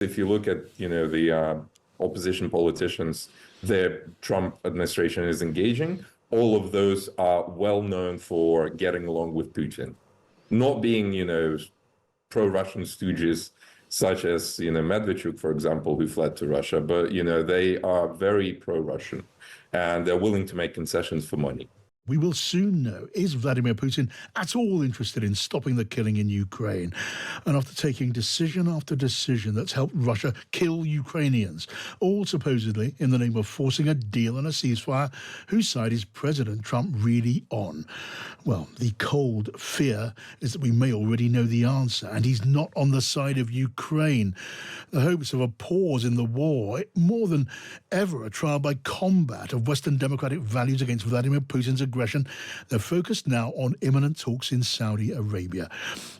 if you look at, the opposition politicians the Trump administration is engaging, all of those are well known for getting along with Putin, not being, pro-Russian stooges such as, Medvedchuk, for example, who fled to Russia, but, they are very pro-Russian and they're willing to make concessions for money. We will soon know, is Vladimir Putin at all interested in stopping the killing in Ukraine? And after taking decision after decision that's helped Russia kill Ukrainians, all supposedly in the name of forcing a deal and a ceasefire, whose side is President Trump really on? Well, the cold fear is that we may already know the answer, and he's not on the side of Ukraine. The hopes of a pause in the war, more than ever a trial by combat of Western democratic values against Vladimir Putin's aggression, they're focused now on imminent talks in Saudi Arabia.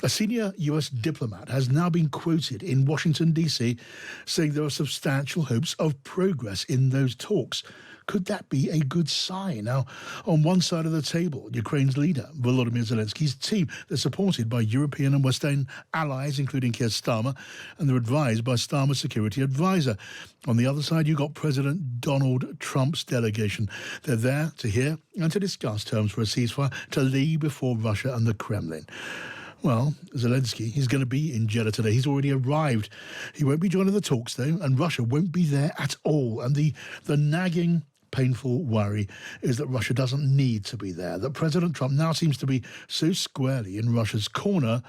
A senior US diplomat has now been quoted in Washington, D.C., saying there are substantial hopes of progress in those talks. Could that be a good sign? Now, on one side of the table, Ukraine's leader, Volodymyr Zelensky's team, they're supported by European and Western allies, including Keir Starmer, and they're advised by Starmer's security advisor. On the other side, you've got President Donald Trump's delegation. They're there to hear and to discuss terms for a ceasefire to leave before Russia and the Kremlin. Well, Zelensky, he's going to be in Jeddah today. He's already arrived. He won't be joining the talks, though, and Russia won't be there at all. And the nagging, painful worry is that Russia doesn't need to be there, that President Trump now seems to be so squarely in Russia's corner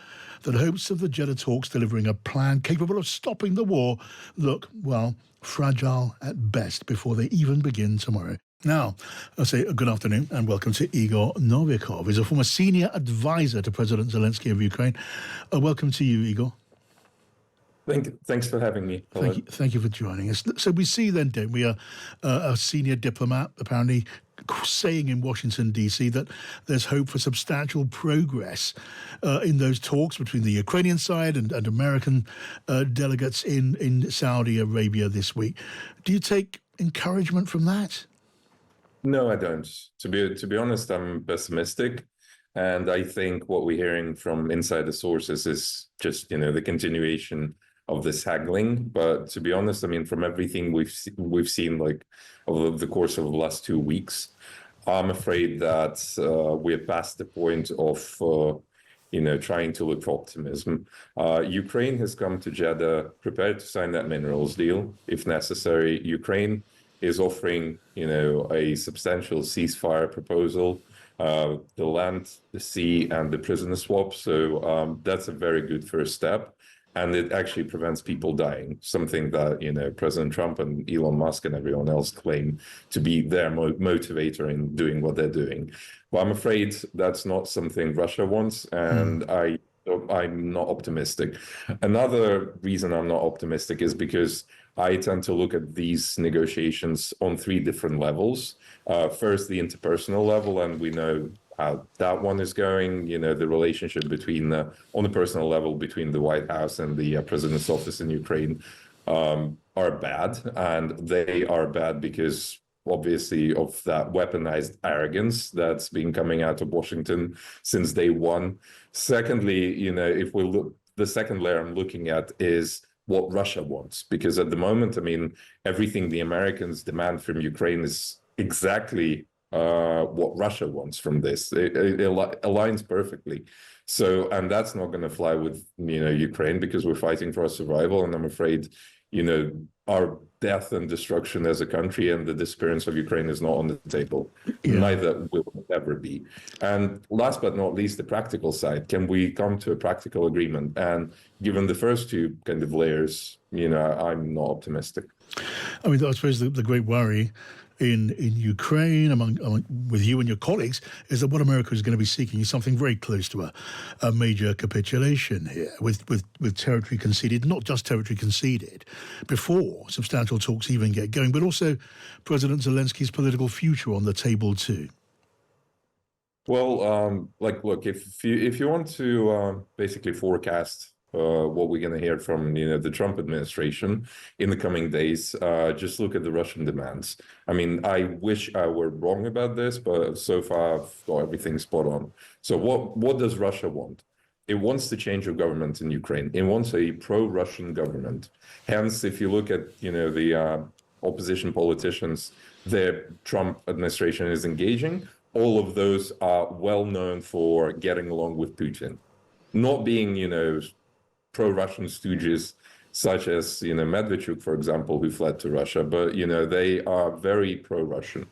that hopes of the Jeddah talks delivering a plan capable of stopping the war look, well, fragile at best before they even begin tomorrow. Now, I say good afternoon and welcome to Igor Novikov. He's a former senior advisor to President Zelensky of Ukraine. Welcome to you, Igor. Thanks for having me. Thank you for joining us. So we see then, don't we, a senior diplomat apparently saying in Washington, D.C. that there's hope for substantial progress in those talks between the Ukrainian side and American delegates in Saudi Arabia this week. Do you take encouragement from that? No, I don't. To be honest, I'm pessimistic. And I think what we're hearing from insider sources is just, the continuation of this haggling. But to be honest, I mean, from everything we've seen, like over the course of the last 2 weeks, I'm afraid that we're past the point of, trying to look for optimism. Ukraine has come to Jeddah prepared to sign that minerals deal if necessary. Ukraine is offering, a substantial ceasefire proposal, the land, the sea, and the prisoner swap. So that's a very good first step. And it actually prevents people dying, something that, President Trump and Elon Musk and everyone else claim to be their motivator in doing what they're doing. But I'm afraid that's not something Russia wants, and I'm not optimistic. Another reason I'm not optimistic is because I tend to look at these negotiations on 3 different levels. First, the interpersonal level, and we know how that one is going. The relationship between, on the personal level, between the White House and the president's office in Ukraine are bad. And they are bad because, obviously, of that weaponized arrogance that's been coming out of Washington since day one. Secondly, if we look, the second layer I'm looking at is what Russia wants, because at the moment, I mean, everything the Americans demand from Ukraine is exactly what Russia wants from this. It aligns perfectly. So, and that's not going to fly with, Ukraine, because we're fighting for our survival. And I'm afraid, our death and destruction as a country and the disappearance of Ukraine is not on the table. Yeah. Neither will it ever be. And last but not least, the practical side. Can we come to a practical agreement? And given the first 2 kind of layers, I'm not optimistic. I mean, I suppose the great worry in Ukraine, among with you and your colleagues, is that what America is going to be seeking is something very close to a major capitulation here, with territory conceded, not just territory conceded, before substantial talks even get going, but also President Zelensky's political future on the table too. Well, look, if you want to basically forecast what we're going to hear from the Trump administration in the coming days, just look at the Russian demands. I mean, I wish I were wrong about this, but so far I've got everything spot on. So what does Russia want? it wants the change of government in Ukraine. It wants a pro-Russian government. Hence, if you look at, the opposition politicians the Trump administration is engaging, all of those are well known for getting along with Putin, not being, pro-Russian stooges such as, Medvedchuk, for example, who fled to Russia, but, they are very pro-Russian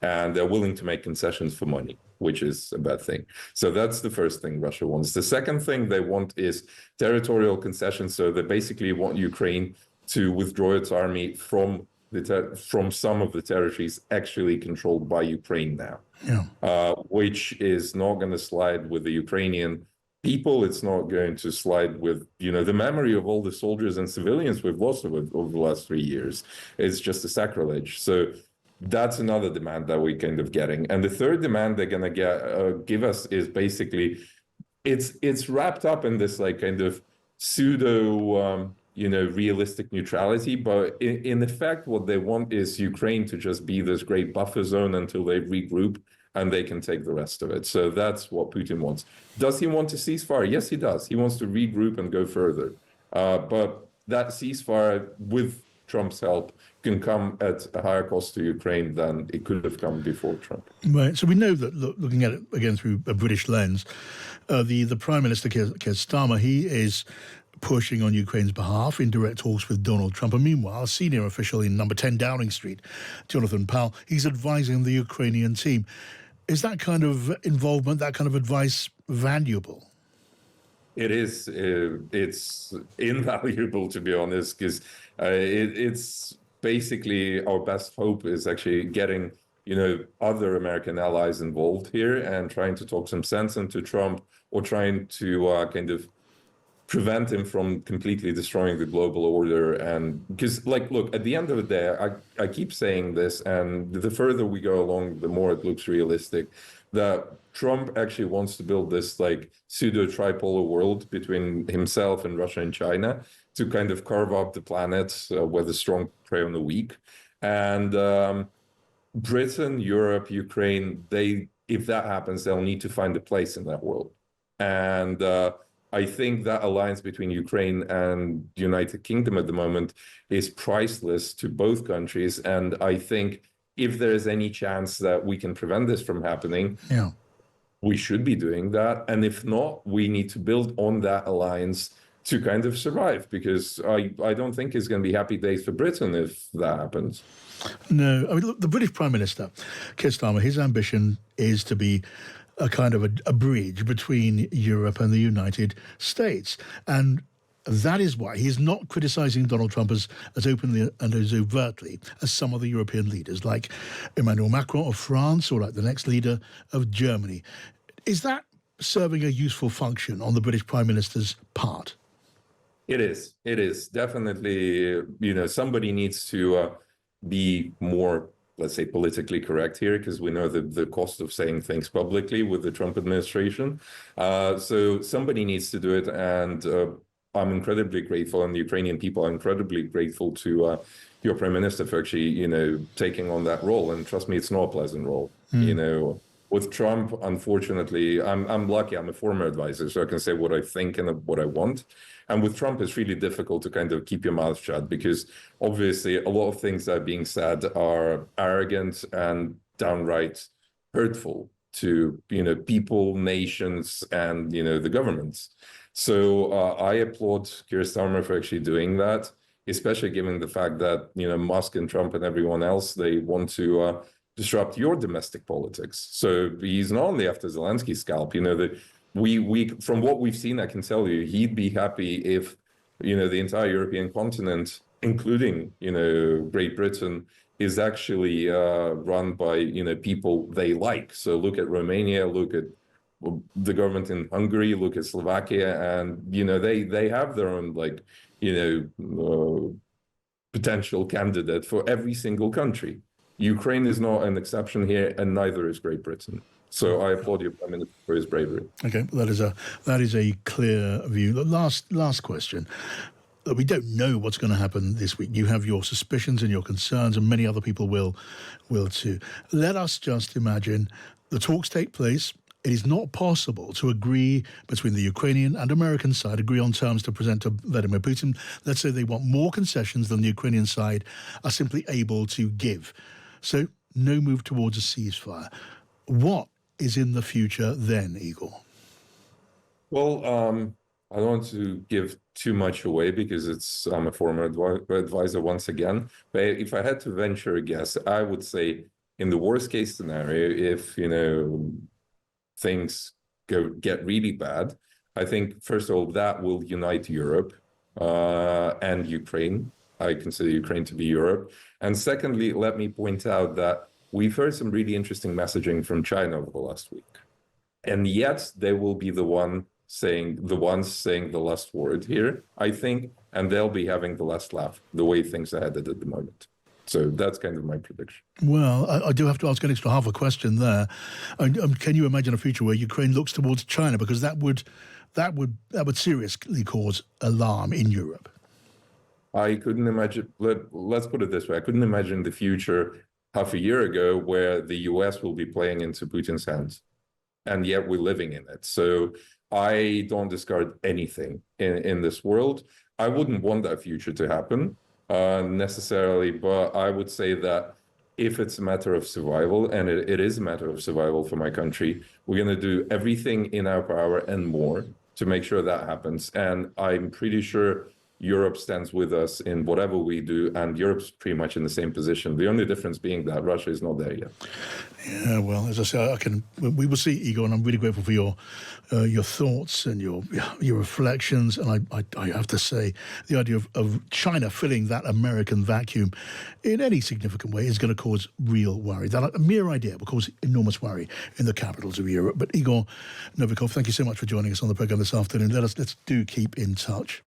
and they're willing to make concessions for money, which is a bad thing. So that's the first thing Russia wants. The second thing they want is territorial concessions. So they basically want Ukraine to withdraw its army from some of the territories actually controlled by Ukraine now, which is not going to slide with the Ukrainian people. It's not going to slide with, the memory of all the soldiers and civilians we've lost over the last 3 years. It's just a sacrilege. So that's another demand that we're kind of getting. And the third demand they're going to give us is basically, it's wrapped up in this like kind of pseudo, realistic neutrality. But in effect, what they want is Ukraine to just be this great buffer zone until they regroup and they can take the rest of it. So that's what Putin wants. Does he want to ceasefire? Yes, he does. He wants to regroup and go further. But that ceasefire, with Trump's help, can come at a higher cost to Ukraine than it could have come before Trump. Right. So we know that, looking at it again through a British lens, the Prime Minister, Keir Starmer, he is pushing on Ukraine's behalf in direct talks with Donald Trump. And meanwhile, a senior official in number 10 Downing Street, Jonathan Powell, he's advising the Ukrainian team. Is that kind of involvement, that kind of advice valuable? It is. It's invaluable, to be honest, because it's basically our best hope is actually getting, other American allies involved here and trying to talk some sense into Trump, or trying to kind of prevent him from completely destroying the global order. And because, look, at the end of the day, I keep saying this, and the further we go along, the more it looks realistic, that Trump actually wants to build this pseudo tripolar world between himself and Russia and China to kind of carve up the planet where the strong prey on the weak. And Britain, Europe, Ukraine, if that happens, they'll need to find a place in that world. And I think that alliance between Ukraine and the United Kingdom at the moment is priceless to both countries. And I think if there is any chance that we can prevent this from happening, we should be doing that. And if not, we need to build on that alliance to kind of survive, because I don't think it's going to be happy days for Britain if that happens. No, I mean, look, the British Prime Minister, Keir Starmer, his ambition is to be a kind of a bridge between Europe and the United States. And that is why he's not criticising Donald Trump as openly and as overtly as some of the European leaders, like Emmanuel Macron of France or like the next leader of Germany. Is that serving a useful function on the British Prime Minister's part? It is. It is. Definitely, somebody needs to be more, let's say, politically correct here, because we know the cost of saying things publicly with the Trump administration. So somebody needs to do it. And I'm incredibly grateful, and the Ukrainian people are incredibly grateful to your Prime Minister for actually, taking on that role. And trust me, it's not a pleasant role. With Trump, unfortunately, I'm lucky. I'm a former advisor, so I can say what I think and what I want. And with Trump, it's really difficult to kind of keep your mouth shut, because obviously a lot of things that are being said are arrogant and downright hurtful to, people, nations, and, the governments. So I applaud Keir Starmer for actually doing that, especially given the fact that, Musk and Trump and everyone else, they want to disrupt your domestic politics. So he's not only after Zelensky's scalp, that we from what we've seen, I can tell you, he'd be happy if, the entire European continent, including, Great Britain, is actually run by, people they like. So look at Romania, look at the government in Hungary, look at Slovakia, and, they have their own, potential candidate for every single country. Ukraine is not an exception here, and neither is Great Britain. So I applaud your Prime Minister for his bravery. Okay, that is a clear view. The last question. We don't know what's going to happen this week. You have your suspicions and your concerns, and many other people will too. Let us just imagine the talks take place. it is not possible to agree between the Ukrainian and American side, agree on terms to present to Vladimir Putin. Let's say they want more concessions than the Ukrainian side are simply able to give. So no move towards a ceasefire. What is in the future then, Igor? Well, I don't want to give too much away because I'm a former advisor once again. But if I had to venture a guess, I would say in the worst case scenario, if, things get really bad, I think, first of all, that will unite Europe and Ukraine. I consider Ukraine to be Europe. And secondly, let me point out that we've heard some really interesting messaging from China over the last week. And yet they will be the ones saying the last word here, I think, and they'll be having the last laugh, the way things are headed at the moment. So that's kind of my prediction. Well, I do have to ask an extra half a question there. Can you imagine a future where Ukraine looks towards China? Because that would seriously cause alarm in Europe. I couldn't imagine, let's put it this way, I couldn't imagine the future half a year ago where the US will be playing into Putin's hands. And yet we're living in it. So I don't discard anything in this world. I wouldn't want that future to happen necessarily, but I would say that if it's a matter of survival, and it is a matter of survival for my country, we're going to do everything in our power and more to make sure that happens. And I'm pretty sure Europe stands with us in whatever we do, and Europe's pretty much in the same position. The only difference being that Russia is not there yet. Yeah, well, as I say, we will see, Igor, and I'm really grateful for your thoughts and your reflections. And I have to say, the idea of China filling that American vacuum in any significant way is going to cause real worry. That a mere idea will cause enormous worry in the capitals of Europe. But Igor Novikov, thank you so much for joining us on the program this afternoon. Let's do keep in touch.